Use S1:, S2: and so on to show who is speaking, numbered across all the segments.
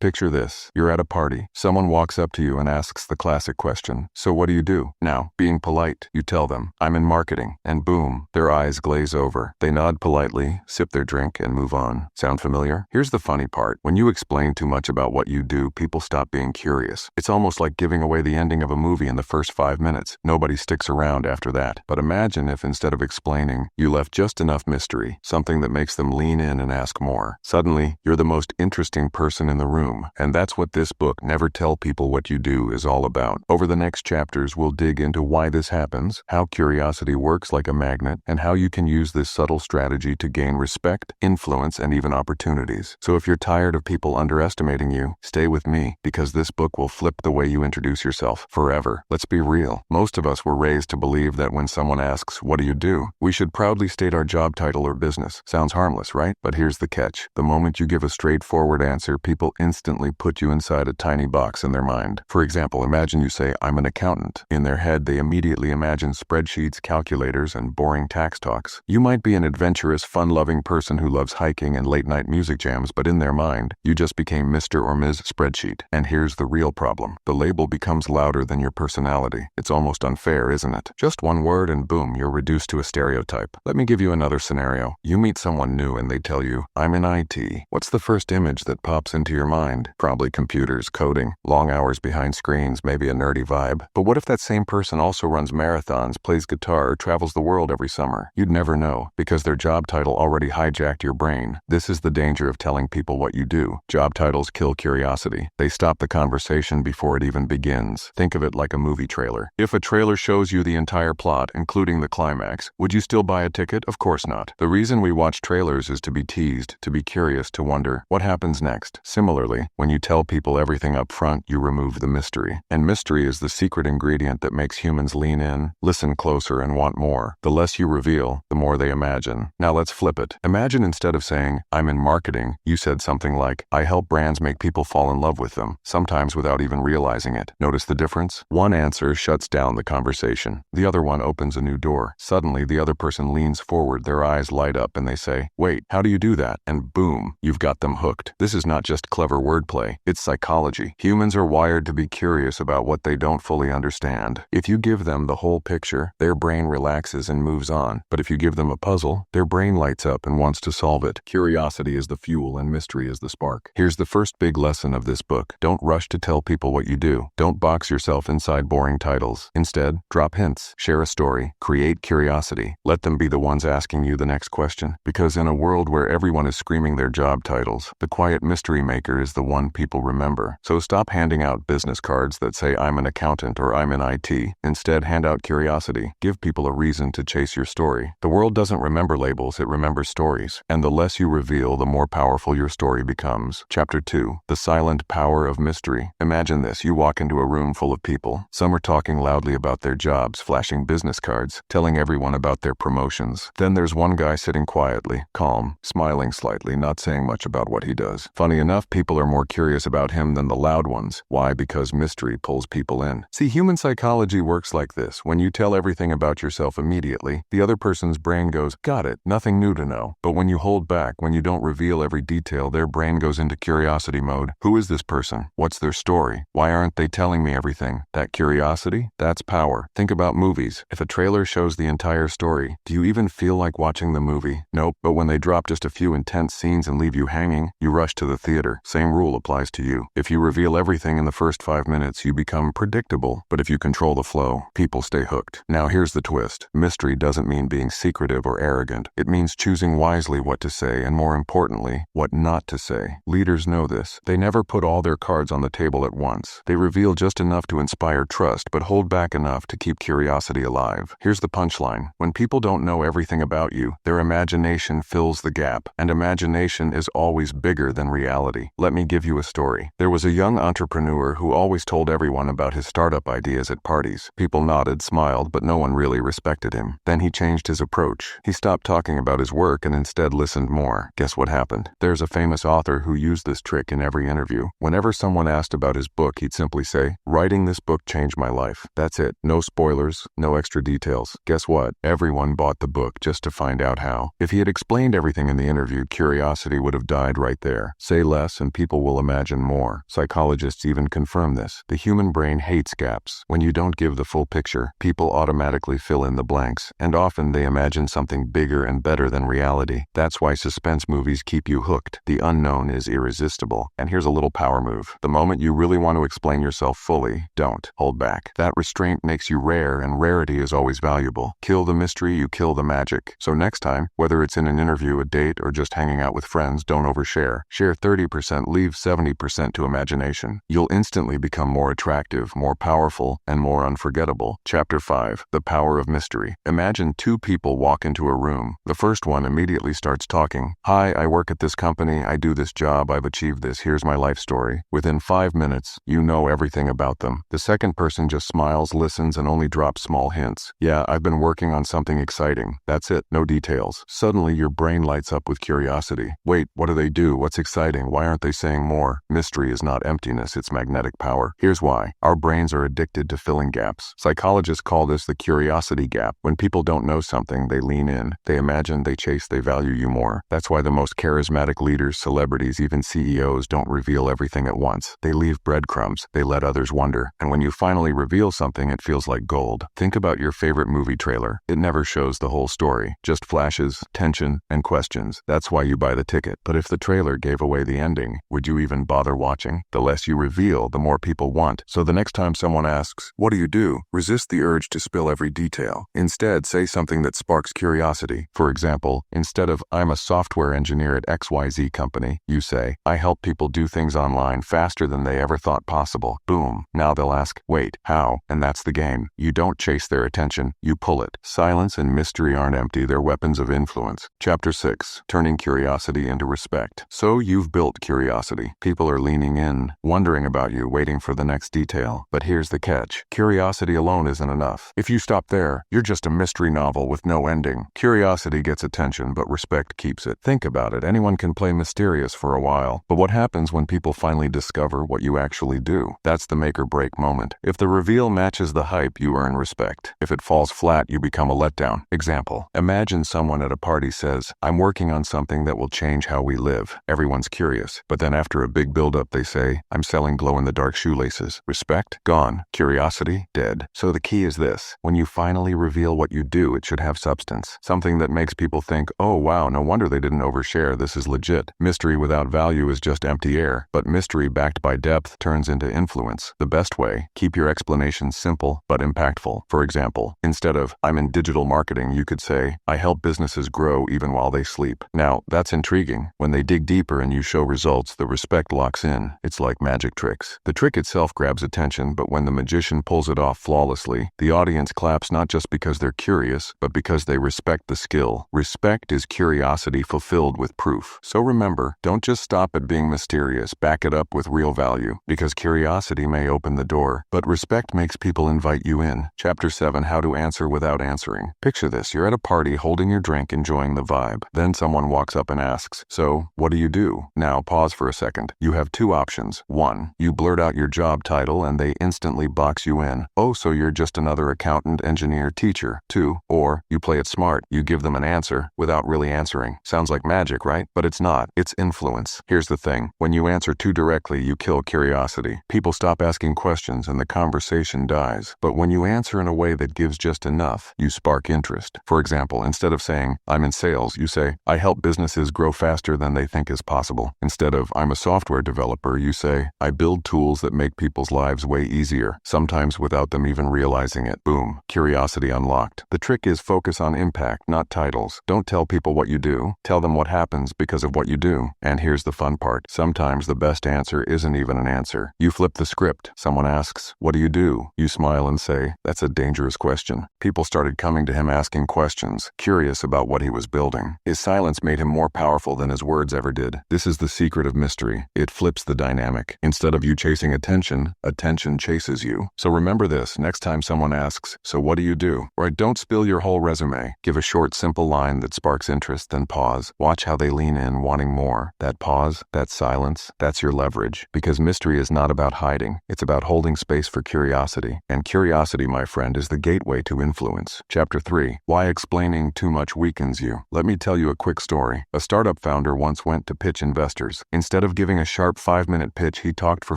S1: Picture this. You're at a party. Someone walks up to you and asks the classic question, "So what do you do?" Now, being polite, you tell them, "I'm in marketing." And boom, their eyes glaze over. They nod politely, sip their drink, and move on. Sound familiar? Here's the funny part. When you explain too much about what you do, people stop being curious. It's almost like giving away the ending of a movie in the first 5 minutes. Nobody sticks around after that. But imagine if instead of explaining, you left just enough mystery, something that makes them lean in and ask more. Suddenly, you're the most interesting person in the room. And that's what this book, Never Tell People What You Do, is all about. Over the next chapters, we'll dig into why this happens, how curiosity works like a magnet, and how you can use this subtle strategy to gain respect, influence, and even opportunities. So if you're tired of people underestimating you, stay with me, because this book will flip the way you introduce yourself forever. Let's be real. Most of us were raised to believe that when someone asks, "What do you do?" we should proudly state our job title or business. Sounds harmless, right? But here's the catch. The moment you give a straightforward answer, people instantly put you inside a tiny box in their mind. For example, imagine you say, "I'm an accountant." In their head, they immediately imagine spreadsheets, calculators, and boring tax talks. You might be an adventurous, fun-loving person who loves hiking and late-night music jams, but in their mind, you just became Mr. or Ms. Spreadsheet. And here's the real problem. The label becomes louder than your personality. It's almost unfair, isn't it? Just one word and boom, you're reduced to a stereotype. Let me give you another scenario. You meet someone new and they tell you, "I'm in IT." What's the first image that pops into your mind? Probably computers, coding, long hours behind screens, maybe a nerdy vibe. But what if that same person also runs marathons, plays guitar, or travels the world every summer? You'd never know, because their job title already hijacked your brain. This is the danger of telling people what you do. Job titles kill curiosity. They stop the conversation before it even begins. Think of it like a movie trailer. If a trailer shows you the entire plot, including the climax, would you still buy a ticket? Of course not. The reason we watch trailers is to be teased, to be curious, to wonder what happens next. Similarly, when you tell people everything up front, you remove the mystery. And mystery is the secret ingredient that makes humans lean in, listen closer, and want more. The less you reveal, the more they imagine. Now let's flip it. Imagine instead of saying, "I'm in marketing," you said something like, "I help brands make people fall in love with them," sometimes without even realizing it. Notice the difference? One answer shuts down the conversation. The other one opens a new door. Suddenly, the other person leans forward, their eyes light up, and they say, "Wait, how do you do that?" And boom, you've got them hooked. This is not just clever wordplay. It's psychology. Humans are wired to be curious about what they don't fully understand. If you give them the whole picture, their brain relaxes and moves on. But if you give them a puzzle, their brain lights up and wants to solve it. Curiosity is the fuel and mystery is the spark. Here's the first big lesson of this book. Don't rush to tell people what you do. Don't box yourself inside boring titles. Instead, drop hints, share a story, create curiosity. Let them be the ones asking you the next question. Because in a world where everyone is screaming their job titles, the quiet mystery maker is the one people remember. So stop handing out business cards that say, "I'm an accountant" or "I'm in IT. Instead, hand out curiosity. Give people a reason to chase your story. The world doesn't remember labels, it remembers stories. And the less you reveal, the more powerful your story becomes. Chapter 2. The Silent Power of Mystery. Imagine this. You walk into a room full of people. Some are talking loudly about their jobs, flashing business cards, telling everyone about their promotions. Then there's one guy sitting quietly, calm, smiling slightly, not saying much about what he does. Funny enough, people are more curious about him than the loud ones. Why? Because mystery pulls people in. See, human psychology works like this. When you tell everything about yourself immediately, the other person's brain goes, "Got it, nothing new to know." But when you hold back, when you don't reveal every detail, their brain goes into curiosity mode. Who is this person? What's their story? Why aren't they telling me everything? That curiosity? That's power. Think about movies. If a trailer shows the entire story, do you even feel like watching the movie? Nope. But when they drop just a few intense scenes and leave you hanging, you rush to the theater. Same rule applies to you. If you reveal everything in the first 5 minutes, you become predictable. But if you control the flow, people stay hooked. Now here's the twist. Mystery doesn't mean being secretive or arrogant. It means choosing wisely what to say and, more importantly, what not to say. Leaders know this. They never put all their cards on the table at once. They reveal just enough to inspire trust, but hold back enough to keep curiosity alive. Here's the punchline. When people don't know everything about you, their imagination fills the gap, and imagination is always bigger than reality. Let me give you a story. There was a young entrepreneur who always told everyone about his startup ideas at parties. People nodded, smiled, but no one really respected him. Then he changed his approach. He stopped talking about his work and instead listened more. Guess what happened? There's a famous author who used this trick in every interview. Whenever someone asked about his book, he'd simply say, "Writing this book changed my life." That's it. No spoilers, no extra details. Guess what? Everyone bought the book just to find out how. If he had explained everything in the interview, curiosity would have died right there. Say less and people people will imagine more. Psychologists even confirm this. The human brain hates gaps. When you don't give the full picture, people automatically fill in the blanks, and often they imagine something bigger and better than reality. That's why suspense movies keep you hooked. The unknown is irresistible. And here's a little power move. The moment you really want to explain yourself fully, don't hold back. That restraint makes you rare, and rarity is always valuable. Kill the mystery, you kill the magic. So next time, whether it's in an interview, a date, or just hanging out with friends, don't overshare. Share 30%, leave 70% to imagination. You'll instantly become more attractive, more powerful, and more unforgettable. Chapter 5. The Power of Mystery. Imagine two people walk into a room. The first one immediately starts talking. Hi, I work at this company, I do this job, I've achieved this, here's my life story. Within 5 minutes, you know everything about them. The second person just smiles, listens, and only drops small hints. Yeah, I've been working on something exciting. That's it, no details. Suddenly your brain lights up with curiosity. Wait, what do they do? What's exciting? Why aren't they saying more? Mystery is not emptiness, it's magnetic power. Here's why. Our brains are addicted to filling gaps. Psychologists call this the curiosity gap. When people don't know something, they lean in. They imagine, they chase, they value you more. That's why the most charismatic leaders, celebrities, even CEOs don't reveal everything at once. They leave breadcrumbs. They let others wonder. And when you finally reveal something, it feels like gold. Think about your favorite movie trailer. It never shows the whole story. Just flashes, tension, and questions. That's why you buy the ticket. But if the trailer gave away the ending, would you even bother watching? The less you reveal, the more people want. So the next time someone asks, what do? Resist the urge to spill every detail. Instead, say something that sparks curiosity. For example, instead of, I'm a software engineer at XYZ company, you say, I help people do things online faster than they ever thought possible. Boom. Now they'll ask, wait, how? And that's the game. You don't chase their attention, you pull it. Silence and mystery aren't empty, they're weapons of influence. Chapter 6. Turning curiosity into respect. So you've built curiosity. People are leaning in, wondering about you, waiting for the next detail. But here's the catch. Curiosity alone isn't enough. If you stop there, you're just a mystery novel with no ending. Curiosity gets attention, but respect keeps it. Think about it. Anyone can play mysterious for a while. But what happens when people finally discover what you actually do? That's the make or break moment. If the reveal matches the hype, you earn respect. If it falls flat, you become a letdown. Example. Imagine someone at a party says, I'm working on something that will change how we live. Everyone's curious. But then after a big build-up, they say, I'm selling glow-in-the-dark shoelaces. Respect? Gone. Curiosity? Dead. So the key is this. When you finally reveal what you do, it should have substance. Something that makes people think, oh wow, no wonder they didn't overshare, this is legit. Mystery without value is just empty air. But mystery backed by depth turns into influence. The best way, keep your explanations simple but impactful. For example, instead of, I'm in digital marketing, you could say, I help businesses grow even while they sleep. Now, that's intriguing. When they dig deeper and you show results, the respect locks in. It's like magic tricks. The trick itself grabs attention, but when the magician pulls it off flawlessly, the audience claps not just because they're curious, but because they respect the skill. Respect is curiosity fulfilled with proof. So remember, don't just stop at being mysterious, back it up with real value, because curiosity may open the door, but respect makes people invite you in. Chapter 7. How to answer without answering. Picture this, you're at a party holding your drink, enjoying the vibe. Then someone walks up and asks, so, what do? Now pause for a second. You have two options. 1. You blurt out your job title and they instantly box you in. Oh, so you're just another accountant, engineer, teacher. 2. Or, you play it smart. You give them an answer without really answering. Sounds like magic, right? But it's not. It's influence. Here's the thing. When you answer too directly, you kill curiosity. People stop asking questions and the conversation dies. But when you answer in a way that gives just enough, you spark interest. For example, instead of saying, I'm in sales, you say, I help businesses grow faster than they think is possible. Instead of, I'm a software developer, you say, I build tools that make people's lives way easier, sometimes without them even realizing it. Boom. Curiosity unlocked. The trick is focus on impact, not titles. Don't tell people what you do. Tell them what happens because of what you do. And here's the fun part. Sometimes the best answer isn't even an answer. You flip the script. Someone asks, what do? You smile and say, that's a dangerous question. People started coming to him asking questions, curious about what he was building. His silence made him more powerful than his words ever did. This is the secret of mystery. It flips the dynamic. Instead of you chasing attention, attention chases you. So remember this, next time someone asks, so what do? Right, don't spill your whole resume. Give a short, simple line that sparks interest, then pause. Watch how they lean in, wanting more. That pause, that silence, that's your leverage. Because mystery is not about hiding. It's about holding space for curiosity. And curiosity, my friend, is the gateway to influence. Chapter 3. Why explaining too much weakens you. Let me tell you a quick story. A startup founder once went to pitch investors. Instead Instead of giving a sharp 5-minute pitch, he talked for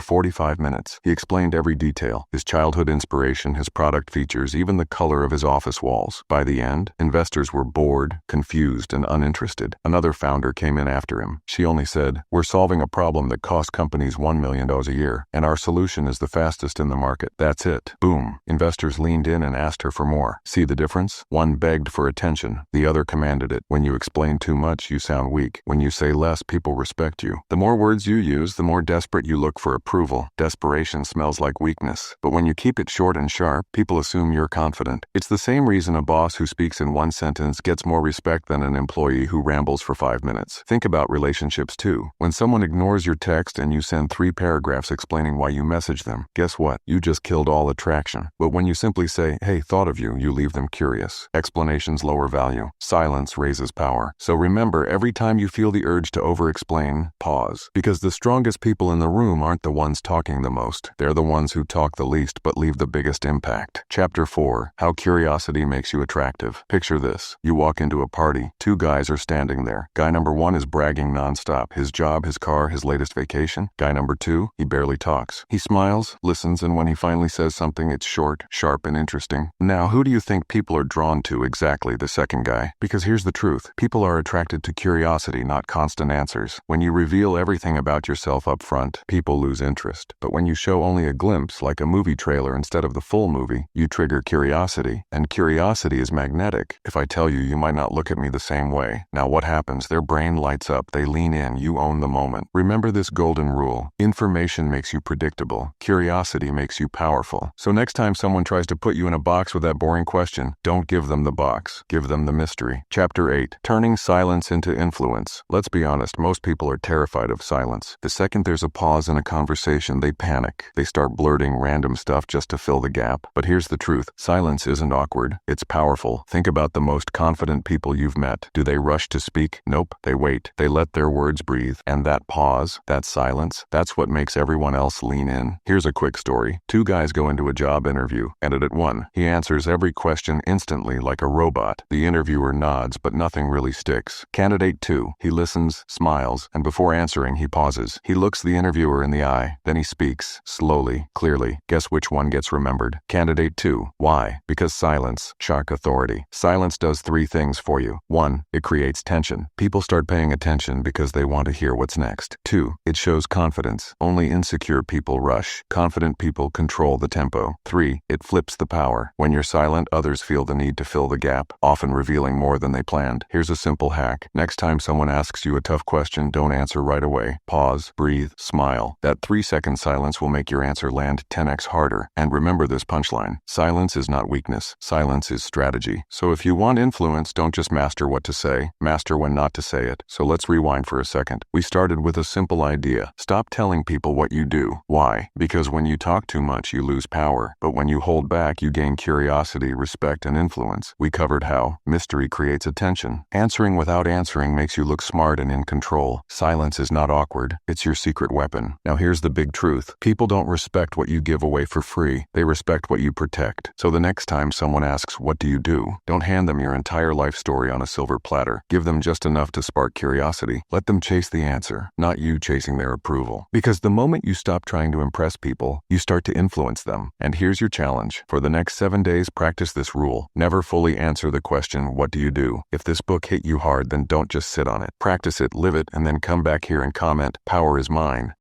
S1: 45 minutes. He explained every detail, his childhood inspiration, his product features, even the color of his office walls. By the end, investors were bored, confused, and uninterested. Another founder came in after him. She only said, "We're solving a problem that costs companies $1 million a year, and our solution is the fastest in the market. That's it." Boom. Investors leaned in and asked her for more. See the difference? One begged for attention. The other commanded it. When you explain too much, you sound weak. When you say less, people respect you. The more words you use, the more desperate you look for approval. Desperation smells like weakness. But when you keep it short and sharp, people assume you're confident. It's the same reason a boss who speaks in one sentence gets more respect than an employee who rambles for 5 minutes. Think about relationships too. When someone ignores your text and you send 3 paragraphs explaining why you messaged them, guess what? You just killed all attraction. But when you simply say, "Hey, thought of you," you leave them curious. Explanations lower value. Silence raises power. So remember, every time you feel the urge to over-explain, pause. Because the strongest people in the room aren't the ones talking the most. They're the ones who talk the least but leave the biggest impact. Chapter 4. How Curiosity Makes You Attractive. Picture this. You walk into a party. 2 guys are standing there. Guy number 1 is bragging nonstop. His job, his car, his latest vacation. Guy number 2, he barely talks. He smiles, listens, and when he finally says something, it's short, sharp, and interesting. Now, who do you think people are drawn to? Exactly the second guy. Because here's the truth. People are attracted to curiosity, not constant answers. When you reveal everything about yourself up front, people lose interest. But when you show only a glimpse, like a movie trailer instead of the full movie, you trigger curiosity. And curiosity is magnetic. If I tell you, you might not look at me the same way. Now what happens? Their brain lights up, they lean in, you own the moment. Remember this golden rule. Information makes you predictable. Curiosity makes you powerful. So next time someone tries to put you in a box with that boring question, don't give them the box. Give them the mystery. Chapter 8. Turning Silence into Influence. Let's be honest, most people are terrified of silence. The second there's a pause in a conversation, they panic. They start blurting random stuff just to fill the gap. But here's the truth. Silence isn't awkward. It's powerful. Think about the most confident people you've met. Do they rush to speak? Nope. They wait. They let their words breathe. And that pause, that silence, that's what makes everyone else lean in. Here's a quick story. 2 guys go into a job interview. Candidate 1. He answers every question instantly like a robot. The interviewer nods, but nothing really sticks. Candidate 2. He listens, smiles, and before answering, he pauses. He looks the interviewer in the eye. Then he speaks, slowly, clearly. Guess which one gets remembered? Candidate 2. Why? Because silence, shark authority. Silence does 3 things for you. 1. It creates tension. People start paying attention because they want to hear what's next. 2. It shows confidence. Only insecure people rush. Confident people control the tempo. 3. It flips the power. When you're silent, others feel the need to fill the gap, often revealing more than they planned. Here's a simple hack. Next time someone asks you a tough question, don't answer right away. Pause, breathe, smile. That 3-second silence will make your answer land 10x harder. And remember this punchline. Silence is not weakness. Silence is strategy. So if you want influence, don't just master what to say, master when not to say it. So let's rewind for a second. We started with a simple idea. Stop telling people what you do. Why? Because when you talk too much, you lose power. But when you hold back, you gain curiosity, respect, and influence. We covered how mystery creates attention. Answering without answering makes you look smart and in control. Silence is not awkward. It's your secret weapon. Now here's the big truth. People don't respect what you give away for free. They respect what you protect. So the next time someone asks, "What do you do?" don't hand them your entire life story on a silver platter. Give them just enough to spark curiosity. Let them chase the answer, not you chasing their approval. Because the moment you stop trying to impress people, you start to influence them. And here's your challenge. For the next 7 days, practice this rule. Never fully answer the question, "What do you do?" If this book hit you hard, then don't just sit on it. Practice it, live it, and then come back here and comment, "Power is mine."